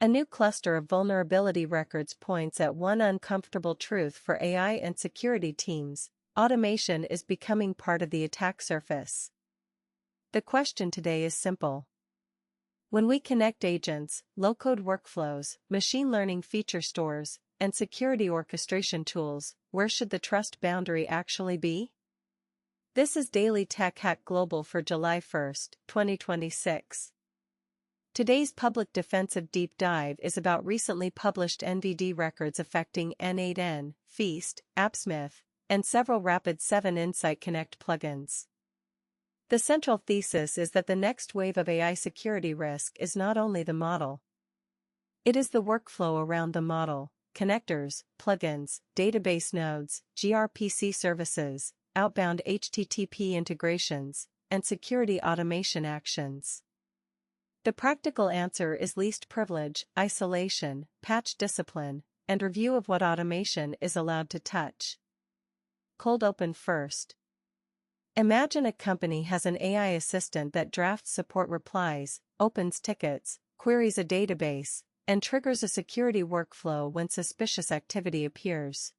A new cluster of vulnerability records points at one uncomfortable truth for AI and security teams: automation is becoming part of the attack surface. The question today is simple. When we connect agents, low-code workflows, machine learning feature stores, and security orchestration tools, where should the trust boundary actually be? This is Daily Tech Hack Global for July 1, 2026. Today's public defensive deep dive is about recently published NVD records affecting N8N, Feast, AppSmith, and several Rapid7 Insight Connect plugins. The central thesis is that the next wave of AI security risk is not only the model. It is the workflow around the model: connectors, plugins, database nodes, gRPC services, outbound HTTP integrations, and security automation actions. The practical answer is least privilege, isolation, patch discipline, and review of what automation is allowed to touch. Cold open first. Imagine a company has an AI assistant that drafts support replies, opens tickets, queries a database, and triggers a security workflow when suspicious activity appears.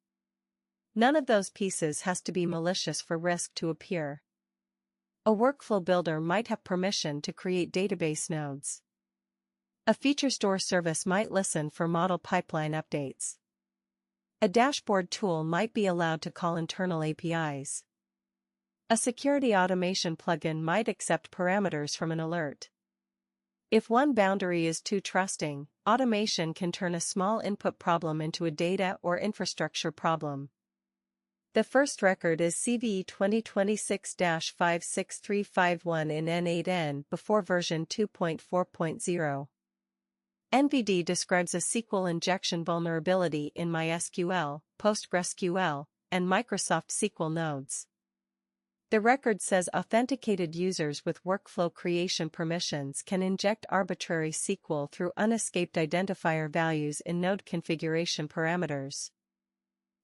None of those pieces has to be malicious for risk to appear. A workflow builder might have permission to create database nodes. A feature store service might listen for model pipeline updates. A dashboard tool might be allowed to call internal APIs. A security automation plugin might accept parameters from an alert. If one boundary is too trusting, automation can turn a small input problem into a data or infrastructure problem. The first record is CVE 2026-56351 in N8N before version 2.4.0. NVD describes a SQL injection vulnerability in MySQL, PostgreSQL, and Microsoft SQL nodes. The record says authenticated users with workflow creation permissions can inject arbitrary SQL through unescaped identifier values in node configuration parameters.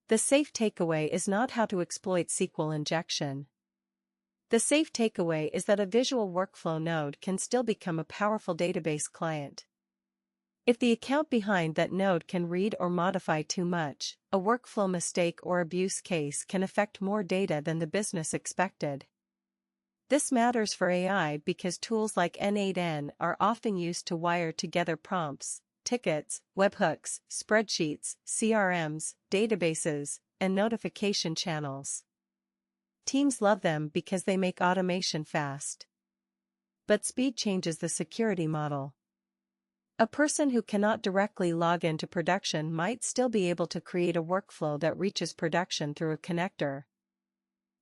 The safe takeaway is not how to exploit SQL injection. The safe takeaway is that a visual workflow node can still become a powerful database client. If the account behind that node can read or modify too much, a workflow mistake or abuse case can affect more data than the business expected. This matters for AI because tools like N8N are often used to wire together prompts, tickets, webhooks, spreadsheets, CRMs, databases, and notification channels. Teams love them because they make automation fast. But speed changes the security model. A person who cannot directly log into production might still be able to create a workflow that reaches production through a connector.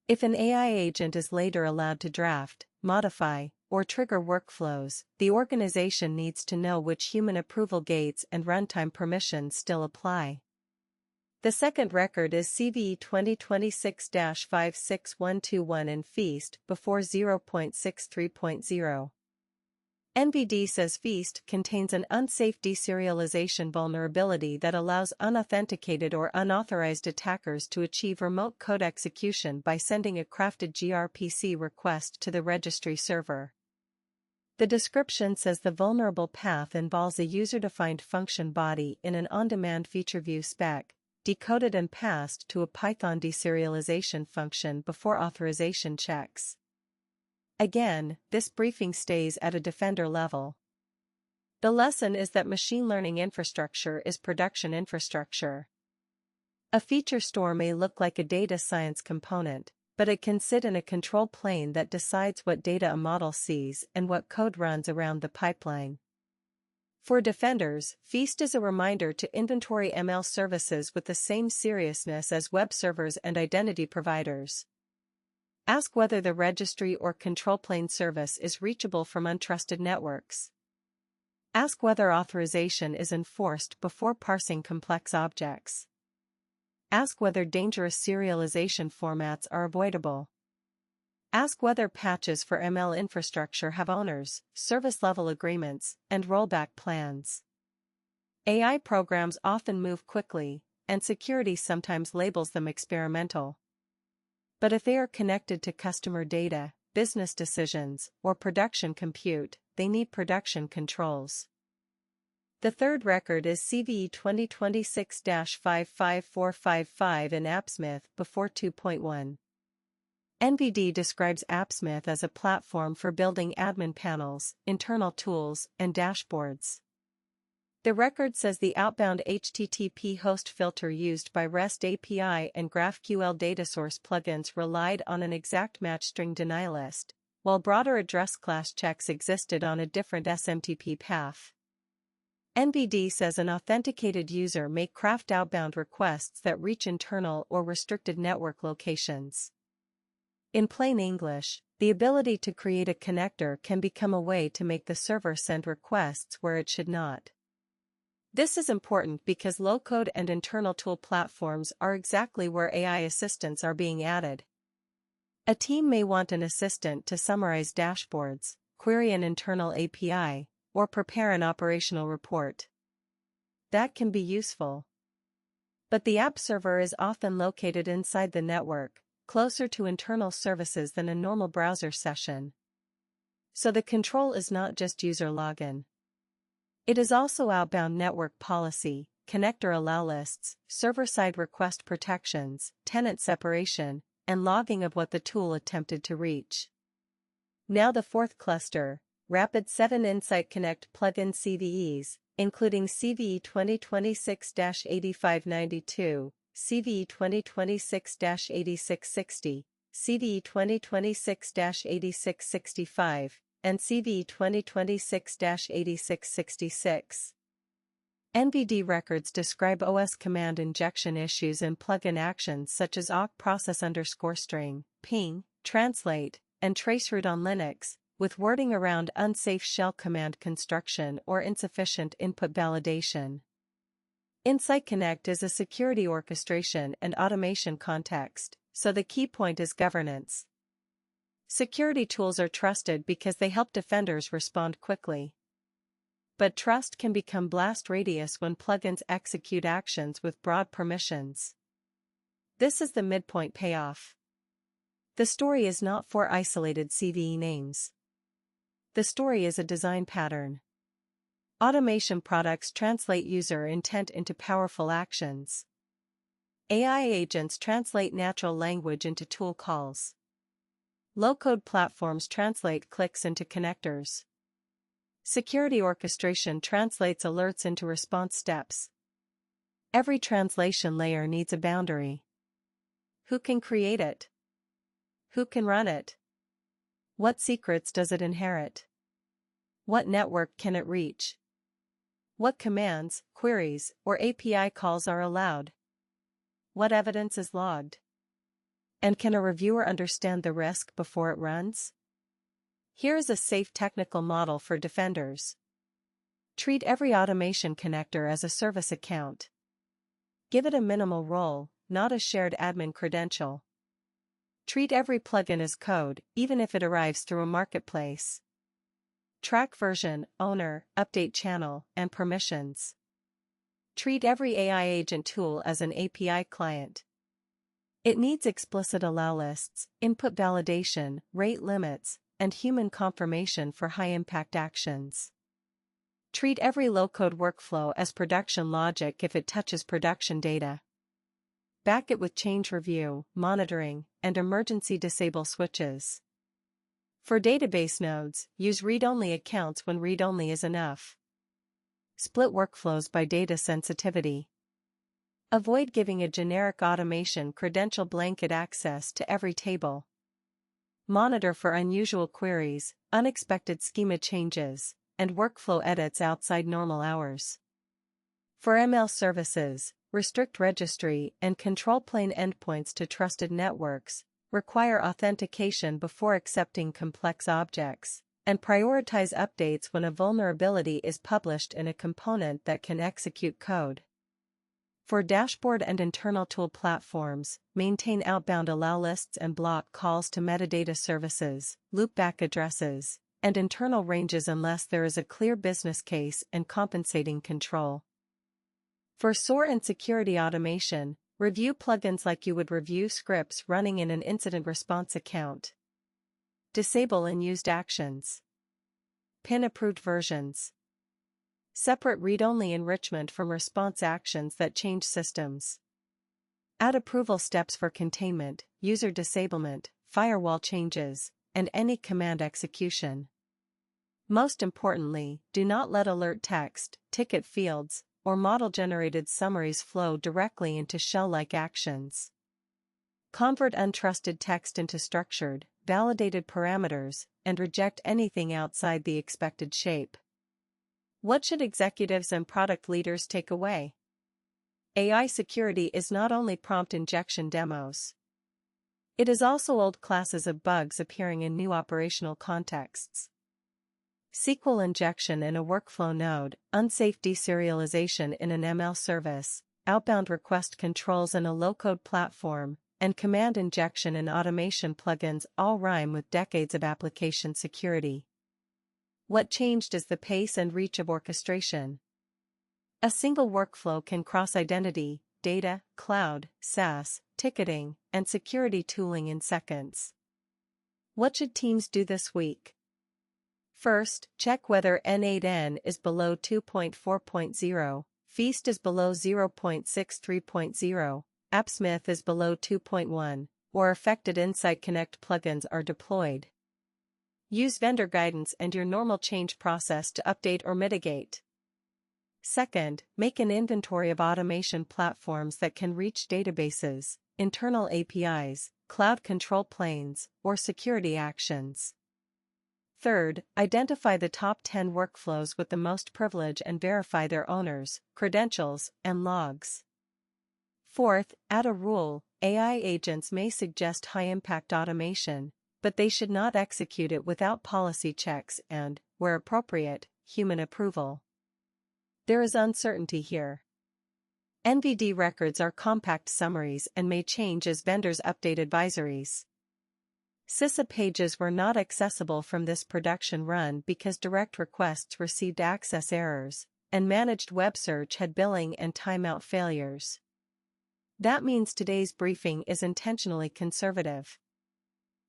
If an AI agent is later allowed to draft, modify, or trigger workflows, the organization needs to know which human approval gates and runtime permissions still apply. The second record is CVE 2026-56121 in Feast before 0.63.0. NVD says Feast contains an unsafe deserialization vulnerability that allows unauthenticated or unauthorized attackers to achieve remote code execution by sending a crafted gRPC request to the registry server. The description says the vulnerable path involves a user-defined function body in an on-demand feature view spec, decoded and passed to a Python deserialization function before authorization checks. Again, this briefing stays at a defender level. The lesson is that machine learning infrastructure is production infrastructure. A feature store may look like a data science component, but it can sit in a control plane that decides what data a model sees and what code runs around the pipeline. For defenders, Feast is a reminder to inventory ML services with the same seriousness as web servers and identity providers. Ask whether the registry or control plane service is reachable from untrusted networks. Ask whether authorization is enforced before parsing complex objects. Ask whether dangerous serialization formats are avoidable. Ask whether patches for ML infrastructure have owners, service-level agreements, and rollback plans. AI programs often move quickly, and security sometimes labels them experimental. But if they are connected to customer data, business decisions, or production compute, they need production controls. The third record is CVE 2026-55455 in AppSmith before 2.1. NVD describes AppSmith as a platform for building admin panels, internal tools, and dashboards. The record says the outbound HTTP host filter used by REST API and GraphQL data source plugins relied on an exact match string denialist, while broader address class checks existed on a different SMTP path. NVD says an authenticated user may craft outbound requests that reach internal or restricted network locations. In plain English, the ability to create a connector can become a way to make the server send requests where it should not. This is important because low-code and internal tool platforms are exactly where AI assistants are being added. A team may want an assistant to summarize dashboards, query an internal API, or prepare an operational report. That can be useful. But the app server is often located inside the network, closer to internal services than a normal browser session. So the control is not just user login. It is also outbound network policy, connector allow lists, server-side request protections, tenant separation, and logging of what the tool attempted to reach. Now the fourth cluster, Rapid7 Insight Connect plugin CVEs, including CVE 2026-8592, CVE 2026-8660, CVE 2026-8665, and CVE 2026-8666. NVD records describe OS command injection issues and plugin actions such as awk process_string, ping, translate, and traceroute on Linux, with wording around unsafe shell command construction or insufficient input validation. Insight Connect is a security orchestration and automation context, so the key point is governance. Security tools are trusted because they help defenders respond quickly. But trust can become blast radius when plugins execute actions with broad permissions. This is the midpoint payoff. The story is not for isolated CVE names. The story is a design pattern. Automation products translate user intent into powerful actions. AI agents translate natural language into tool calls. Low-code platforms translate clicks into connectors. Security orchestration translates alerts into response steps. Every translation layer needs a boundary. Who can create it? Who can run it? What secrets does it inherit? What network can it reach? What commands, queries, or API calls are allowed? What evidence is logged? And can a reviewer understand the risk before it runs? Here is a safe technical model for defenders. Treat every automation connector as a service account. Give it a minimal role, not a shared admin credential. Treat every plugin as code, even if it arrives through a marketplace. Track version, owner, update channel, and permissions. Treat every AI agent tool as an API client. It needs explicit allow lists, input validation, rate limits, and human confirmation for high-impact actions. Treat every low-code workflow as production logic if it touches production data. Back it with change review, monitoring, and emergency disable switches. For database nodes, use read-only accounts when read-only is enough. Split workflows by data sensitivity. Avoid giving a generic automation credential blanket access to every table. Monitor for unusual queries, unexpected schema changes, and workflow edits outside normal hours. For ML services, restrict registry and control plane endpoints to trusted networks, require authentication before accepting complex objects, and prioritize updates when a vulnerability is published in a component that can execute code. For dashboard and internal tool platforms, maintain outbound allow lists and block calls to metadata services, loopback addresses, and internal ranges unless there is a clear business case and compensating control. For SOAR and security automation, review plugins like you would review scripts running in an incident response account. Disable unused actions. Pin approved versions. Separate read-only enrichment from response actions that change systems. Add approval steps for containment, user disablement, firewall changes, and any command execution. Most importantly, do not let alert text, ticket fields, or model-generated summaries flow directly into shell-like actions. Convert untrusted text into structured, validated parameters, and reject anything outside the expected shape. What should executives and product leaders take away? AI security is not only prompt injection demos. It is also old classes of bugs appearing in new operational contexts. SQL injection in a workflow node, unsafe deserialization in an ML service, outbound request controls in a low-code platform, and command injection in automation plugins all rhyme with decades of application security. What changed is the pace and reach of orchestration. A single workflow can cross identity, data, cloud, SaaS, ticketing, and security tooling in seconds. What should teams do this week? First, check whether N8N is below 2.4.0, Feast is below 0.63.0, AppSmith is below 2.1, or affected Insight Connect plugins are deployed. Use vendor guidance and your normal change process to update or mitigate. Second, make an inventory of automation platforms that can reach databases, internal APIs, cloud control planes, or security actions. Third, identify the top 10 workflows with the most privilege and verify their owners, credentials, and logs. Fourth, add a rule: AI agents may suggest high-impact automation, but they should not execute it without policy checks and, where appropriate, human approval. There is uncertainty here. NVD records are compact summaries and may change as vendors update advisories. CISA pages were not accessible from this production run because direct requests received access errors, and managed web search had billing and timeout failures. That means today's briefing is intentionally conservative.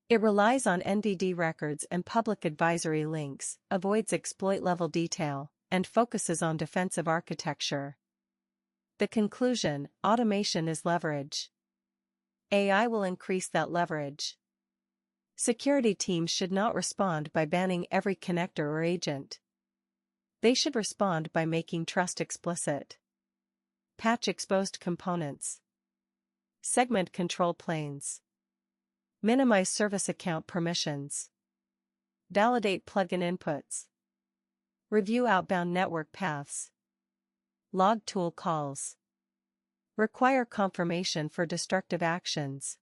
It relies on NVD records and public advisory links, avoids exploit-level detail, and focuses on defensive architecture. The conclusion: automation is leverage. AI will increase that leverage. Security teams should not respond by banning every connector or agent. They should respond by making trust explicit. Patch exposed components. Segment control planes. Minimize service account permissions. Validate plugin inputs. Review outbound network paths. Log tool calls. Require confirmation for destructive actions.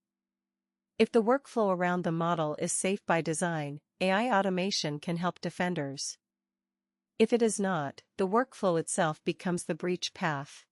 If the workflow around the model is safe by design, AI automation can help defenders. If it is not, the workflow itself becomes the breach path.